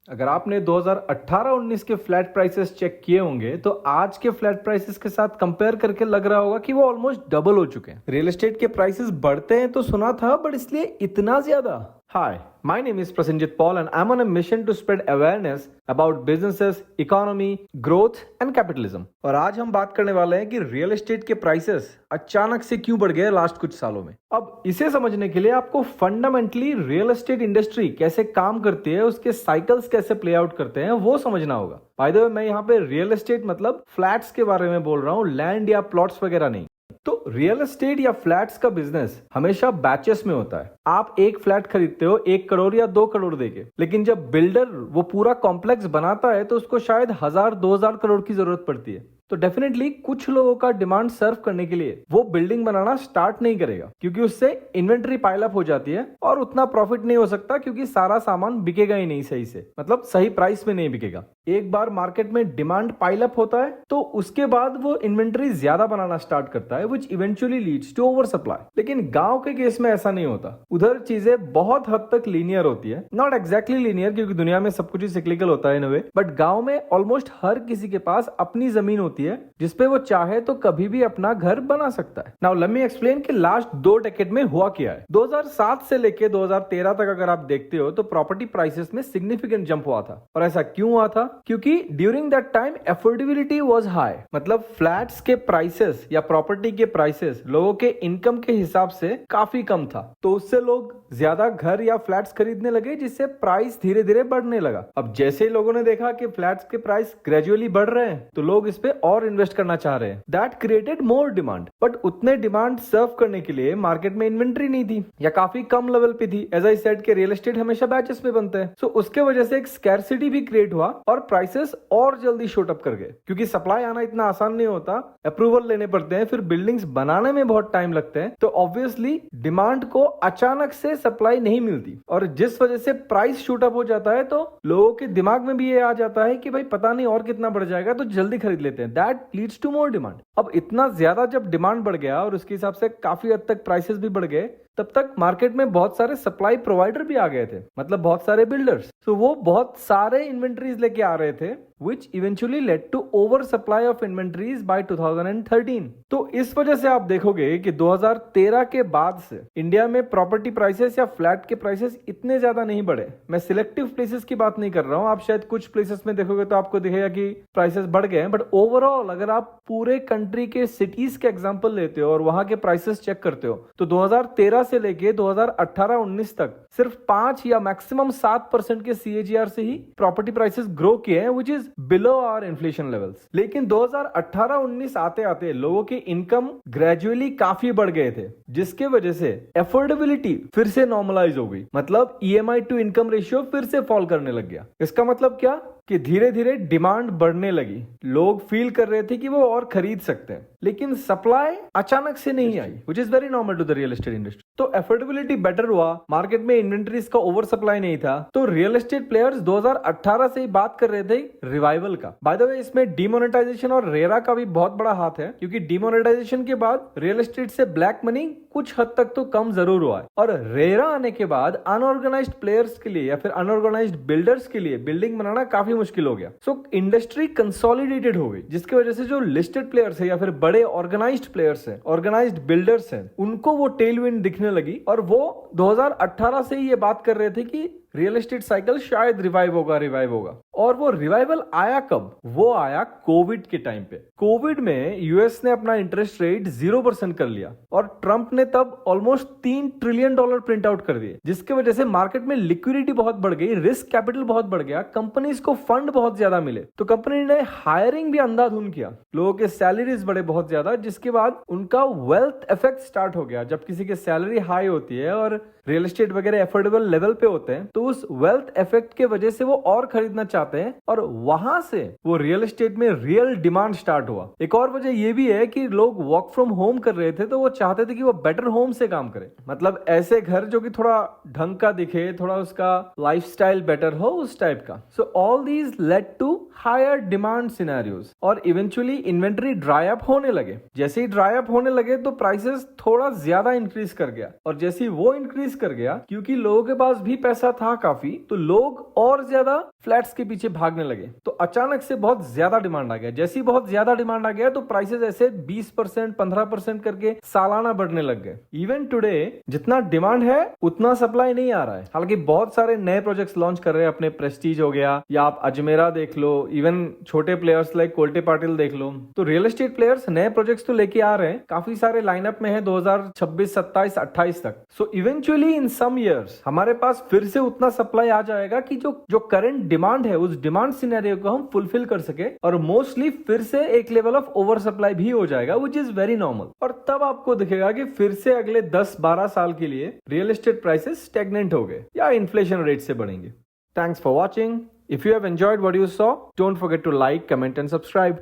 अगर आपने 2018-19 के फ्लैट प्राइसेस चेक किए होंगे तो आज के फ्लैट प्राइसेस के साथ कंपेयर करके लग रहा होगा कि वो ऑलमोस्ट डबल हो चुके हैं। रियल एस्टेट के प्राइसेस बढ़ते हैं तो सुना था, बट इसलिए इतना ज्यादा? Hi, my name is Prasenjit Paul and I'm on a mission to spread awareness about businesses, economy, growth and capitalism. और आज हम बात करने वाले हैं कि रियल एस्टेट के प्राइसेस अचानक से क्यों बढ़ गए लास्ट कुछ सालों में। अब इसे समझने के लिए आपको फंडामेंटली रियल एस्टेट इंडस्ट्री कैसे काम करती है, उसके साइकिल्स कैसे प्ले आउट करते हैं, वो समझना होगा। बाय द वे, मैं यहाँ पे रियल एस्टेट मतलब फ्लैट्स के बारे में बोल रहा हूँ, लैंड या प्लॉट्स वगैरह नहीं। तो रियल एस्टेट या फ्लैट्स का बिजनेस हमेशा बैचेस में होता है। आप एक फ्लैट खरीदते हो 1 करोड़ या 2 करोड़ देके, लेकिन जब बिल्डर वो पूरा कॉम्प्लेक्स बनाता है तो उसको शायद 1000-2000 करोड़ की जरूरत पड़ती है। तो डेफिनेटली कुछ लोगों का डिमांड सर्व करने के लिए वो बिल्डिंग बनाना स्टार्ट नहीं करेगा, क्योंकि उससे इन्वेंट्री पाइल अप हो जाती है और उतना प्रॉफिट नहीं हो सकता, क्योंकि सारा सामान बिकेगा ही नहीं सही से, मतलब सही प्राइस में नहीं बिकेगा। एक बार मार्केट में डिमांड पाइल अप होता है तो उसके बाद वो इन्वेंट्री ज्यादा बनाना स्टार्ट करता है, which eventually leads to oversupply. लेकिन गांव के केस में ऐसा नहीं होता। उधर चीजें बहुत हद तक लीनियर होती है, नॉट एग्जैक्टली लीनियर, क्योंकि दुनिया में सब कुछ ही सिक्लिकल होता है इन अ वे, बट गांव में ऑलमोस्ट हर किसी के पास अपनी जमीन होती है जिसपे वो चाहे तो कभी भी अपना घर बना सकता है। नाउ लेट मी एक्सप्लेन कि लास्ट 2 डेकेड में हुआ क्या है। 2007 से लेके 2013 तक अगर आप देखते हो तो प्रॉपर्टी प्राइसेस में सिग्निफिकेंट जंप हुआ था। और ऐसा क्यों हुआ था? क्योंकि during that time affordability was high, मतलब फ्लैट्स के प्राइसेस या प्रॉपर्टी के प्राइसेस लोगों के इनकम के हिसाब से काफी कम था, तो उससे लोग ज्यादा घर या फ्लैट्स खरीदने लगे, जिससे प्राइस धीरे धीरे बढ़ने लगा। अब जैसे ही लोगों ने देखा कि फ्लैट्स के प्राइस ग्रेजुअली बढ़ रहे हैं तो लोग इस पे और इन्वेस्ट करना चाह रहे हैं। That created more demand, but उतने डिमांड सर्व करने के लिए मार्केट में इन्वेंट्री नहीं थी या काफी कम लेवल पे थी। एज आई सेड के रियल एस्टेट हमेशा बैचेस में बनते हैं, सो उसके वजह से एक स्कैरसिटी भी क्रिएट हुआ और प्राइसेस और जल्दी शूट अप कर गए। क्योंकि सप्लाई आना इतना आसान नहीं होता, अप्रूवल लेने पड़ते हैं, फिर बिल्डिंग्स बनाने में बहुत टाइम लगते हैं, तो ऑब्वियसली डिमांड को अचानक से सप्लाई नहीं मिलती और जिस वजह से प्राइस शूट अप हो जाता है, तो लोगों के दिमाग में भी ये आ जाता है कि भाई पता नहीं और कितना बढ़ जाएगा, तो जल्दी खरीद लेते हैं। That leads to more demand. अब इतना ज्यादा जब डिमांड बढ़ गया और उसके हिसाब से काफी हद तक प्राइसेस भी बढ़ गए, तब तक मार्केट में बहुत सारे सप्लाई प्रोवाइडर भी आ गए थे, मतलब बहुत सारे बिल्डर्स। तो वो बहुत सारे इन्वेंट्रीज लेके आ रहे थे, which eventually led to over supply of inventories by 2013। तो इस वजह से आप देखोगे कि 2013 के बाद से इंडिया में प्रॉपर्टी प्राइसेस या फ्लैट के प्राइसेस इतने ज्यादा नहीं बढ़े। मैं सिलेक्टिव प्लेसेस की बात नहीं कर रहा हूं, आप शायद कुछ प्लेसेस में देखोगे तो आपको दिखेगा कि प्राइसेस बढ़ गए हैं, बट ओवरऑल अगर आप पूरे कंट्री के सिटीज के एग्जांपल लेते हो और वहां के प्राइसेस चेक करते हो, तो 2013 से लेके 2018-19 तक सिर्फ 5 या मैक्सिमम 7% के CAGR से ही प्रॉपर्टी प्राइसेस ग्रो किए हैं, which is below our inflation levels. लेकिन 2018-19 आते आते लोगों के इनकम ग्रेजुअली काफी बढ़ गए थे, जिसके वजह से अफोर्डेबिलिटी फिर से नॉर्मलाइज हो गई, मतलब EMI टू इनकम रेशियो फिर से फॉल करने लग गया। इसका मतलब क्या कि धीरे धीरे डिमांड बढ़ने लगी, लोग फील कर रहे थे कि वो और खरीद सकते हैं, लेकिन सप्लाई अचानक से नहीं आई, which is very normal to the real estate industry. तो अफोर्डेबिलिटी बेटर हुआ, मार्केट में इन्वेंट्रीज का ओवर सप्लाई नहीं था, तो रियल एस्टेट प्लेयर्स 2018 से ही बात कर रहे थे रिवाइवल का। बाय द वे, इसमें डीमोनेटाइजेशन और रेरा का भी बहुत बड़ा हाथ है, क्योंकि डीमोनेटाइजेशन के बाद रियल एस्टेट से ब्लैक मनी कुछ हद तक तो कम जरूर हुआ है, और रेरा आने के बाद अनऑर्गेनाइज्ड प्लेयर्स के लिए या फिर अनऑर्गेनाइज्ड बिल्डर्स के लिए बिल्डिंग बनाना काफी मुश्किल हो गया। सो इंडस्ट्री कंसोलिडेटेड हो गई, जिसकी वजह से जो लिस्टेड प्लेयर्स है या फिर बड़े ऑर्गेनाइज्ड प्लेयर्स हैं, ऑर्गेनाइज्ड बिल्डर्स हैं, उनको वो टेलविंड दिखने लगी और वो 2018 से ही ये बात कर रहे थे कि रियल एस्टेट साइकिल शायद रिवाइव होगा। और वो रिवाइवल आया कब? वो आया कोविड के टाइम पे। कोविड में यूएस ने अपना इंटरेस्ट रेट 0% कर लिया और ट्रंप ने तब ऑलमोस्ट $3 ट्रिलियन प्रिंट आउट कर दिए, जिसके वजह से मार्केट में लिक्विडिटी बहुत बढ़ गई, रिस्क कैपिटल बहुत बढ़ गया, कंपनीज को फंड बहुत ज्यादा मिले, तो कंपनी ने हायरिंग भी अंधाधुंध किया, लोगों के सैलरीज बढ़े बहुत ज्यादा, जिसके बाद उनका वेल्थ इफेक्ट स्टार्ट हो गया। जब किसी की सैलरी हाई होती है और रियल एस्टेट वगैरह अफोर्डेबल लेवल पे होते हैं, तो उस वेल्थ इफेक्ट के वजह से वो और खरीदना चाहते हैं और वहां से वो रियल एस्टेट में रियल डिमांड स्टार्ट हुआ। एक और वजह ये भी है कि लोग वर्क फ्रॉम होम कर रहे थे, तो वो चाहते थे कि वो बेटर होम से काम करें, मतलब ऐसे घर जो कि थोड़ा ढंग का दिखे, थोड़ा उसका लाइफस्टाइल बेटर हो, उस टाइप का। So all these led to higher demand scenarios और इवेंचुअली इन्वेंट्री ड्राई अप होने लगे। जैसे ही ड्राई अप होने लगे तो प्राइसेस थोड़ा ज्यादा इंक्रीज कर गया, और जैसे ही वो इंक्रीज कर गया, क्योंकि लोगों के पास भी पैसा था काफी, तो लोग और ज्यादा फ्लैट्स के पीछे भागने लगे। तो अचानक से बहुत ज्यादा डिमांड आ गया। जैसी बहुत ज्यादा डिमांड आ गया तो प्राइसेस ऐसे 20% 15% करके सालाना बढ़ने लग गए। इवन टुडे जितना डिमांड है उतना सप्लाई नहीं आ रहा है। हालांकि बहुत सारे नए प्रोजेक्ट्स लॉन्च कर रहे हैं, अपने प्रेस्टीज हो गया या आप अजमेरा देख लो, इवन छोटे प्लेयर्स लाइक कोल्टे पाटिल देख लो। तो रियल एस्टेट प्लेयर्स नए प्रोजेक्ट्स तो लेके आ रहे हैं, काफी सारे लाइनअप में है 2026, 27, 28 तक। So eventually in some years हमारे पास फिर से उतना सप्लाई आ जाएगा कि जो करंट डिमांड है उस डिमांड सिनेरियो को हम फुलफिल कर सके, और मोस्टली फिर से एक लेवल ऑफ ओवर सप्लाई भी हो जाएगा, विच इज वेरी नॉर्मल। और तब आपको दिखेगा कि फिर से अगले 10-12 साल के लिए रियल एस्टेट प्राइसेस स्टेगनेंट हो गए या इन्फ्लेशन रेट से बढ़ेंगे। Thanks for watching. If you have enjoyed what you saw, don't forget to like, comment and subscribe.